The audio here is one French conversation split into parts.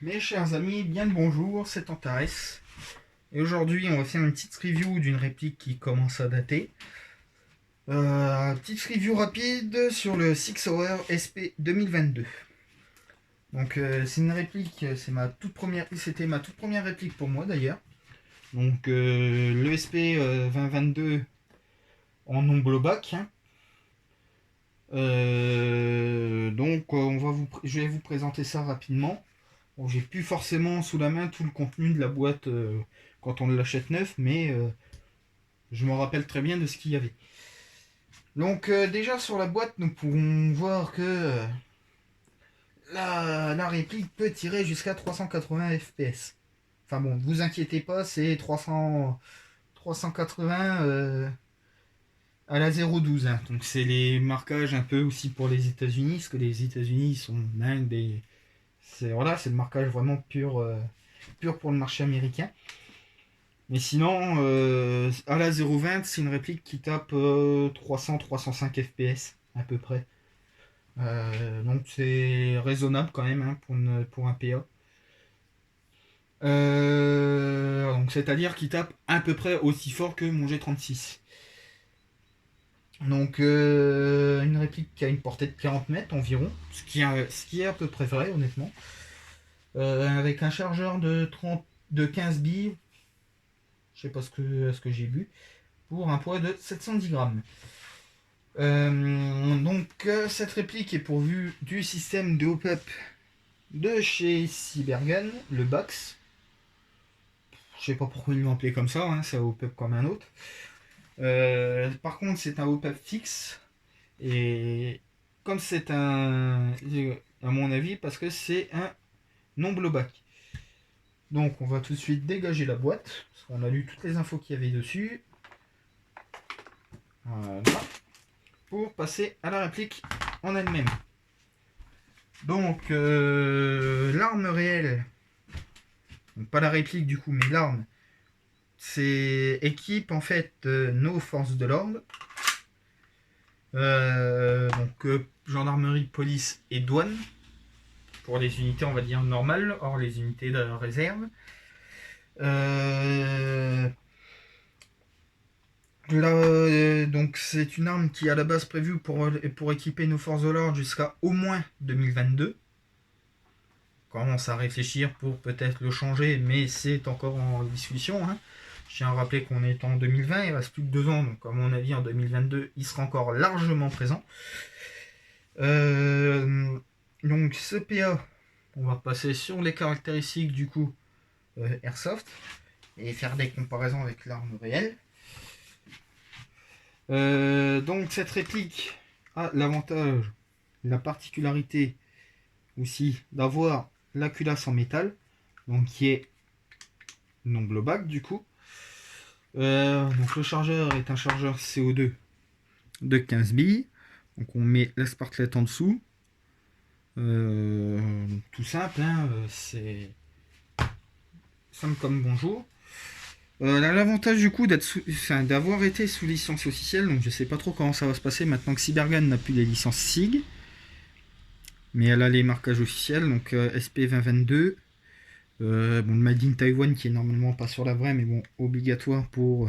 Mes chers amis, bien le bonjour, c'est Antares. Et aujourd'hui, on va faire une petite review d'une réplique qui commence à dater. Petite review rapide sur le Six Hour SP 2022. Donc, c'est une réplique, c'était ma toute première réplique pour moi d'ailleurs. Donc, le SP 2022 en nombre bac. Hein. Je vais vous présenter ça rapidement. Bon, j'ai plus forcément sous la main tout le contenu de la boîte quand on l'achète neuf, mais je me rappelle très bien de ce qu'il y avait. Donc déjà sur la boîte, nous pouvons voir que la réplique peut tirer jusqu'à 380 fps. Enfin bon, ne vous inquiétez pas, c'est 380 à la 0,12. Hein. Donc c'est les marquages un peu aussi pour les États-Unis, parce que les États-Unis sont dingues des. C'est le marquage vraiment pur pour le marché américain. Mais sinon, à la 0,20, c'est une réplique qui tape 300-305 fps à peu près. Donc c'est raisonnable quand même hein, pour un PA. Donc c'est-à-dire qu'il tape à peu près aussi fort que mon G36. Donc une réplique qui a une portée de 40 mètres environ, ce qui est à peu près vrai honnêtement. Avec un chargeur de 15 billes, je sais pas ce que j'ai vu, pour un poids de 710 grammes. Cette réplique est pourvue du système de hop-up de chez Cybergun, le Bax. Je sais pas pourquoi ils l'ont appelé comme ça, hein, c'est un hop-up comme un autre. Par contre, c'est un hop-up fixe. Et comme c'est à mon avis, parce que c'est un non-blowback. Donc on va tout de suite dégager la boîte, parce qu'on a lu toutes les infos qu'il y avait dessus. Voilà. Pour passer à la réplique en elle-même. Donc, l'arme réelle, donc pas la réplique du coup, mais l'arme, c'est équipe en fait nos forces de l'ordre. Gendarmerie, police et douane, pour les unités on va dire normales, hors les unités de réserve. Donc c'est une arme qui est à la base prévue pour équiper nos forces de l'ordre jusqu'à au moins 2022. On commence à réfléchir pour peut-être le changer, mais c'est encore en discussion. Hein. Je tiens à rappeler qu'on est en 2020, il reste plus que 2 ans, donc à mon avis en 2022, il sera encore largement présent. Donc ce PA, on va passer sur les caractéristiques du coup Airsoft et faire des comparaisons avec l'arme réelle. Donc cette réplique a l'avantage, la particularité aussi d'avoir la culasse en métal, donc qui est non blowback du coup. Donc le chargeur est un chargeur CO2 de 15 billes. Donc on met la sparklet en dessous. Tout simple, hein, c'est simple comme bonjour. L'avantage du coup d'avoir été sous licence officielle, donc je sais pas trop comment ça va se passer maintenant que Cybergun n'a plus les licences SIG, mais elle a les marquages officiels, donc SP 2022. Le Made in Taiwan qui est normalement pas sur la vraie, mais bon, obligatoire pour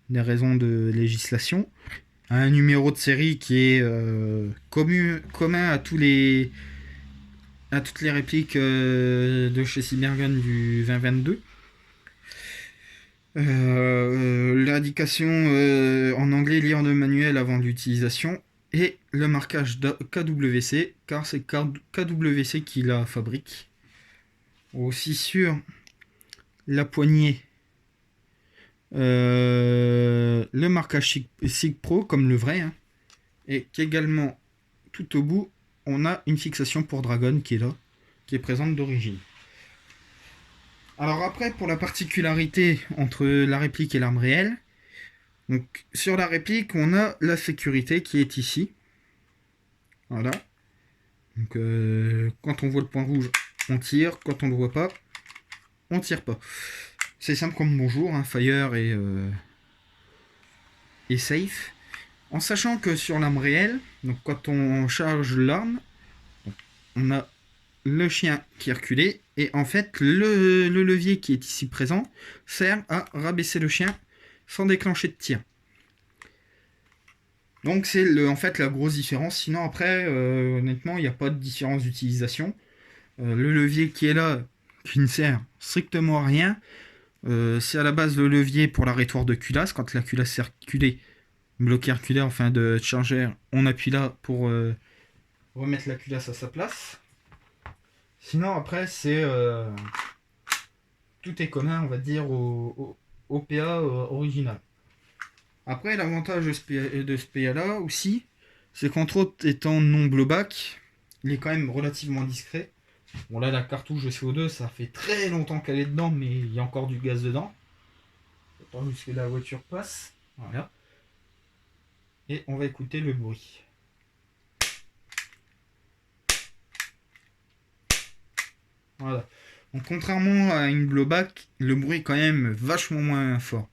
des raisons de législation. Un numéro de série qui est commun à toutes les répliques de chez Cybergun du 2022. L'indication en anglais lire le manuel avant l'utilisation et le marquage KWC car c'est KWC qui la fabrique. Aussi sur la poignée le marquage SIG Pro comme le vrai hein, et qu'également tout au bout on a une fixation pour Dragon qui est là, qui est présente d'origine. Alors après pour la particularité entre la réplique et l'arme réelle, donc sur la réplique on a la sécurité qui est ici, voilà. Donc quand on voit le point rouge on tire, quand on le voit pas on tire pas. C'est simple comme bonjour, hein, fire et safe. En sachant que sur l'arme réelle, donc quand on charge l'arme, on a le chien qui est reculé. Et en fait, le levier qui est ici présent sert à rabaisser le chien sans déclencher de tir. Donc c'est en fait la grosse différence. Sinon après, honnêtement, il n'y a pas de différence d'utilisation. Le levier qui est là, qui ne sert strictement à rien, c'est à la base le levier pour l'arrêtoire de culasse. Quand la culasse est reculée, bloqué reculé, enfin de charger, on appuie là pour remettre la culasse à sa place. Sinon après c'est tout est commun, on va dire, au PA original. Après l'avantage de ce PA là aussi, c'est qu'entre autres étant non blowback, il est quand même relativement discret. Bon là la cartouche de CO2 ça fait très longtemps qu'elle est dedans mais il y a encore du gaz dedans. J'attends juste que la voiture passe. Voilà. Et on va écouter le bruit. Voilà. Donc contrairement à une blowback, le bruit est quand même vachement moins fort.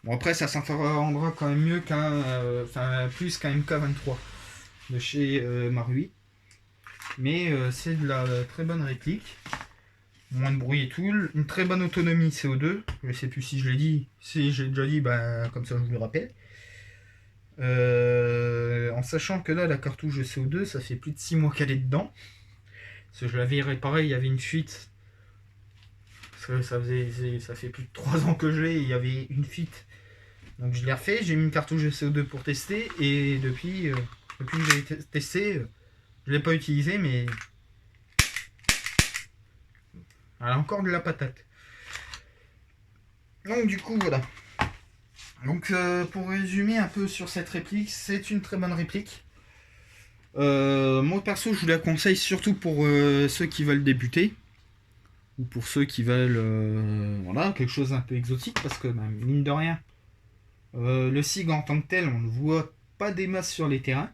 Bon après ça s'entendra quand même mieux plus qu'un MK23 de chez Marui. Mais c'est de la très bonne réplique. Moins de bruit et tout. Une très bonne autonomie CO2. Je sais plus si je l'ai dit. Si j'ai déjà dit, comme ça je vous le rappelle. En sachant que là la cartouche de CO2 ça fait plus de 6 mois qu'elle est dedans. Parce que je l'avais réparé, il y avait une fuite. Parce que ça fait plus de 3 ans que je l'ai, il y avait une fuite. Donc je l'ai refait, j'ai mis une cartouche de CO2 pour tester. Et depuis que j'ai testé, je ne l'ai pas utilisé, mais elle a encore de la patate. Donc du coup voilà. Donc pour résumer un peu sur cette réplique, c'est une très bonne réplique. Moi perso je vous la conseille surtout pour ceux qui veulent débuter. Ou pour ceux qui veulent voilà, quelque chose un peu exotique. Parce que mine de rien, le SIG en tant que tel, on ne voit pas des masses sur les terrains.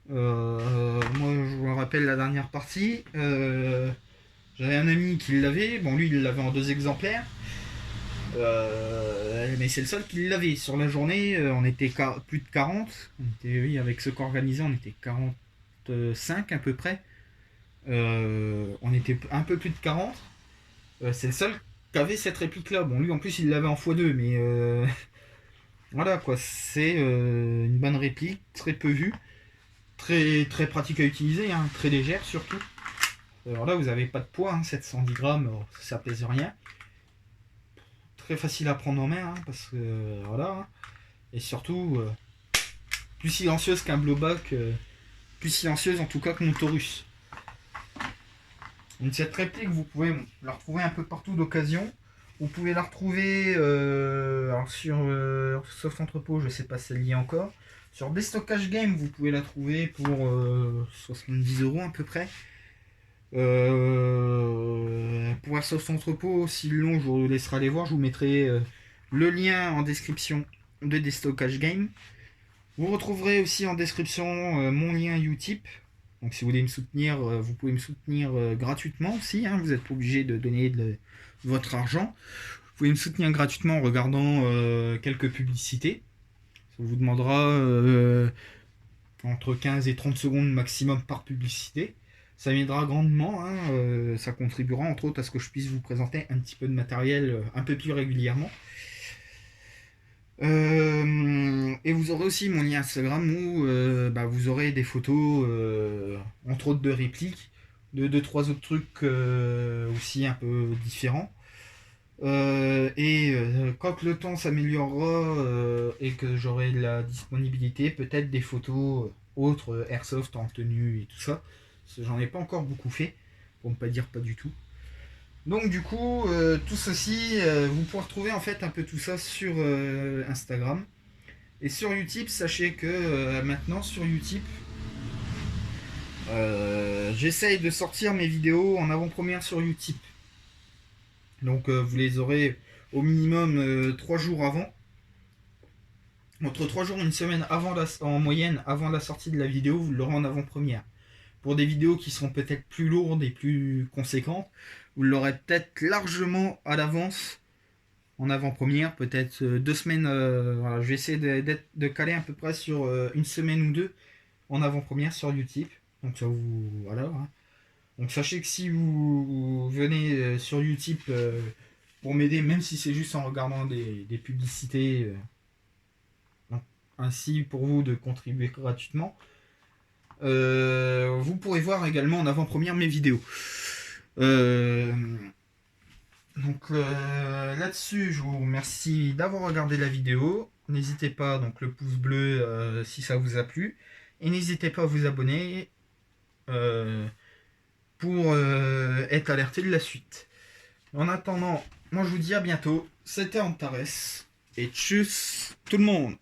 Moi je me rappelle la dernière partie. J'avais un ami qui l'avait. Bon lui il l'avait en 2 exemplaires. Mais c'est le seul qui l'avait. Sur la journée, on était plus de 40. Oui, avec ce qu'organisé, on était 45 à peu près. On était un peu plus de 40. C'est le seul qui avait cette réplique là. Bon, lui en plus il l'avait en x2, mais voilà quoi. C'est une bonne réplique, très peu vue, très, très pratique à utiliser, hein, très légère surtout. Alors là, vous n'avez pas de poids, hein, 710 grammes, ça pèse rien. Très facile à prendre en main, hein, parce que voilà. Hein. Et surtout, plus silencieuse qu'un blowback, plus silencieuse en tout cas que mon Taurus. Donc cette réplique, vous pouvez la retrouver un peu partout d'occasion. Vous pouvez la retrouver alors sur Soft Entrepôt, je ne sais pas si elle y est encore. Sur Déstockage Game, vous pouvez la trouver pour 70 € à peu près. Pour Soft Entrepôt, s'ils l'ont, je vous laisserai aller voir. Je vous mettrai le lien en description de Déstockage Game. Vous retrouverez aussi en description mon lien Utip. Donc si vous voulez me soutenir, vous pouvez me soutenir gratuitement aussi. Hein, vous n'êtes pas obligé de donner de votre argent. Vous pouvez me soutenir gratuitement en regardant quelques publicités. Ça vous demandera entre 15 et 30 secondes maximum par publicité. Ça m'aidera grandement. Hein, ça contribuera entre autres à ce que je puisse vous présenter un petit peu de matériel un peu plus régulièrement. Et vous aurez aussi mon lien Instagram où vous aurez des photos, entre autres de répliques, de 2-3 autres trucs aussi un peu différents. Quand le temps s'améliorera et que j'aurai la disponibilité, peut-être des photos autres, airsoft en tenue et tout ça. Parce que j'en ai pas encore beaucoup fait, pour ne pas dire pas du tout. Donc du coup, tout ceci, vous pourrez retrouver en fait un peu tout ça sur Instagram. Et sur Utip, sachez que maintenant sur Utip, j'essaye de sortir mes vidéos en avant-première sur Utip. Donc vous les aurez au minimum 3 jours avant. Entre 3 jours et une semaine en moyenne avant la sortie de la vidéo, vous l'aurez en avant-première. Pour des vidéos qui seront peut-être plus lourdes et plus conséquentes, vous l'aurez peut-être largement à l'avance en avant-première, peut-être 2 semaines. Voilà, je vais essayer de caler à peu près sur une semaine ou 2 en avant-première sur Utip. Donc ça vous voilà. Hein. Donc sachez que si vous venez sur Utip pour m'aider, même si c'est juste en regardant des publicités, donc, ainsi pour vous de contribuer gratuitement, vous pourrez voir également en avant-première mes vidéos. Euh, là-dessus, je vous remercie d'avoir regardé la vidéo. N'hésitez pas, donc le pouce bleu si ça vous a plu. Et n'hésitez pas à vous abonner euh, pour être alerté de la suite. En attendant, moi je vous dis à bientôt. C'était Antares. Et tchuss tout le monde.